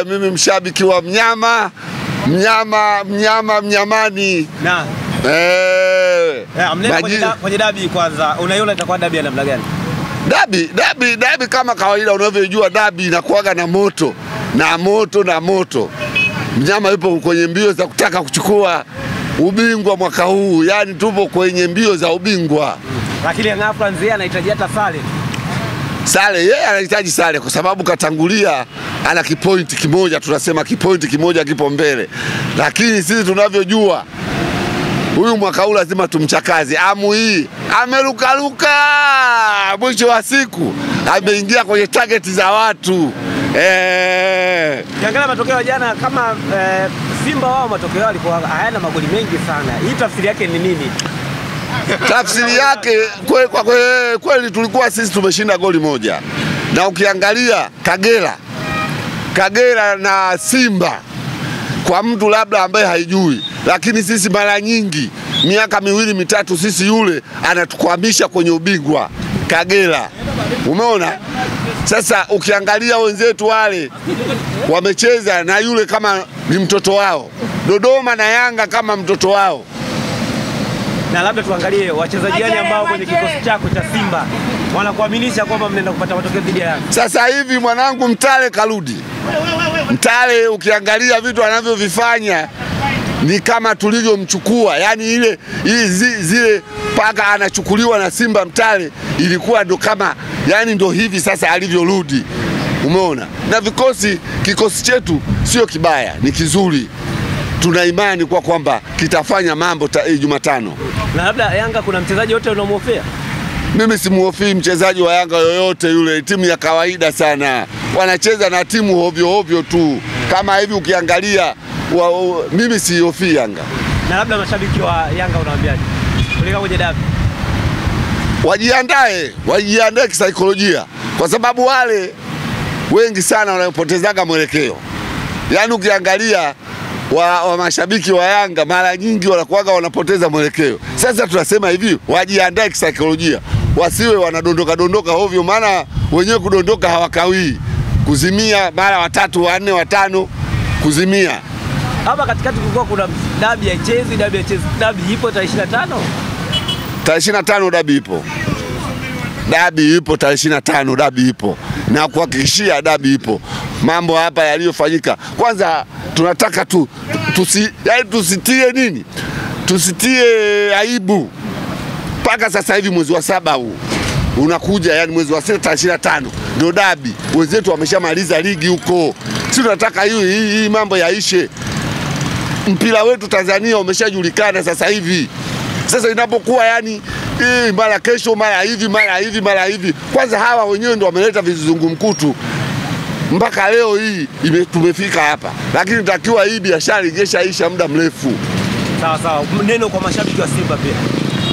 Mimi mshabiki wa mnyamani. Na. Kwenye dabi kwanza, unaiona itakuwa dabi ya namna gani? Dabi kama kawaida unavyojua dabi inakuaga na moto. Mnyama yupo kwenye mbio za kutaka kuchukua ubingwa mwaka huu. Yaani tupo kwenye mbio za ubingwa. Lakini Young Africans yeye anahitaji hata sare. Yeye anahitaji sare kwa sababu katangulia ana kipointi kimoja, tunasema kipointi kimoja kipo mbele. Lakini sisi tunavyojua huyu mwaka huu lazima tumchakaze. Amu hii ameruka mwisho wa siku ameingia kwenye target za watu. Kiangalia matokeo jana kama Simba wao matokeo yalikuwa hayana magoli mengi sana. Hii tafsiri yake ni nini? Tafsiri yake kweli tulikuwa sisi tumeshinda goli moja. Na ukiangalia Kagera na Simba kwa mtu labda ambaye haijui, lakini sisi mara nyingi miaka 2-3 sisi yule anatukwamisha kwenye ubingwa Kagera. Umeona? Sasa ukiangalia wenzetu wale wamecheza na yule kama ni mtoto wao. Dodoma na Yanga kama mtoto wao. Na labda tuangalie wachezaji gani ambao kwenye kikosi chako cha Simba wanakuaminisha kwamba mnaenda kupata matokeo dhidi ya Yanga. Sasa hivi mwanangu Mtale karudi. Mtale ukiangalia vitu anavyovifanya ni kama tulivyomchukua. Yaani zile paka anachukuliwa na Simba Mtale ilikuwa ndo kama yani ndo hivi sasa alivyorudi. Umeona? Na kikosi chetu sio kibaya, ni kizuri. Tuna imani kwa kwamba kitafanya mambo Jumatano. Na labda Yanga kuna mchezaji wote unamuhofia? Mimi simuhofii mchezaji wa Yanga yoyote yule, timu ya kawaida sana. Wanacheza na timu hovyo tu. Kama hivi ukiangalia mimi sihofii Yanga. Na labda mashabiki wa Yanga unawaambiaje? Kulika kwenye dabi. Wajiandae kisaikolojia kwa sababu wale wengi sana wanapotezaga mwelekeo. Yaani ukiangalia wa mashabiki wa Yanga mara nyingi wanakuwaga wanapoteza mwelekeo. Sasa tunasema hivi, wajiandae kisaikolojia. Wasiwe wanadondoka hovyo, maana wenyewe kudondoka hawakawii. Kuzimia mara 3, 4, 5 kuzimia. Hapa katikati kulikuwa kuna dabi ya Chezi, dabi ipo tarehe 25? Tarehe 25 dabi ipo. Dabi ipo tarehe 25, dabi ipo. Na kuhakikishia dabi ipo. Mambo hapa yaliyofanyika. Kwanza tunataka tusitie nini? Tusitie aibu. Paka sasa hivi mwezi wa 7 huu unakuja, yani mwezi wa 6 tarehe 25 ndio dabi. Wenzetu wameshamaliza ligi huko. Sisi tunataka hii mambo yaishe. Mpira wetu Tanzania umeshajulikana sasa hivi. Sasa inapokuwa yani mara kesho mara hivi. Kwanza hawa wenyewe ndio wameleta vizungumkutu. Mpaka leo hii tumefika hapa. Lakini natakiwa hii biashara ingeshaisha muda mrefu. Sawa. Neno kwa mashabiki wa Simba pia.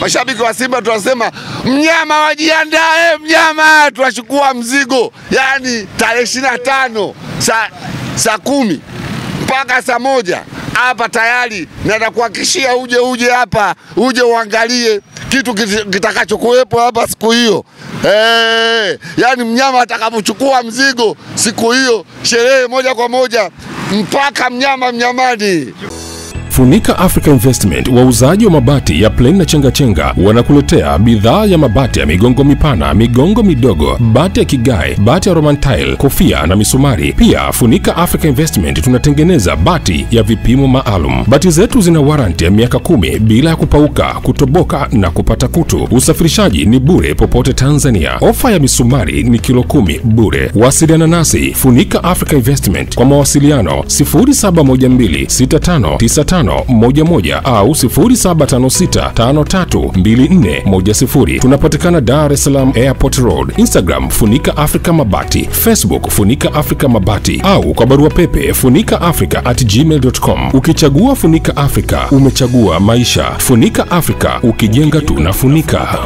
Mashabiki wa Simba tunasema mnyama wajiandae, mnyama tunachukua mzigo. Yaani tarehe 25 saa 10 mpaka saa 1 hapa tayari, na nakuhakikishia uje hapa, uje uangalie kitu kitakachokuwepo hapa siku hiyo. Yaani mnyama atakapochukua mzigo siku hiyo, sherehe moja kwa moja mpaka mnyamani. Funika Africa Investment, wauzaji wa mabati ya plain na chenga wanakuletea bidhaa ya mabati ya migongo mipana, migongo midogo, bati ya kigae, bati ya Roman tile, kofia na misumari. Pia Funika Africa Investment tunatengeneza bati ya vipimo maalum. Bati zetu zina warranty ya miaka 10 bila ya kupauka, kutoboka na kupata kutu. Usafirishaji ni bure popote Tanzania. Ofa ya misumari ni kilo 10 bure. Wasiliana nasi Funika Africa Investment kwa mawasiliano 0712659511 au 0756532410. Tunapatikana Dar es Salaam Airport Road. Instagram Funika Africa Mabati, Facebook Funika Africa Mabati, au kwa barua pepe funikaafrica@gmail.com. Ukichagua Funika Africa umechagua maisha. Funika Africa, ukijenga tunafunika.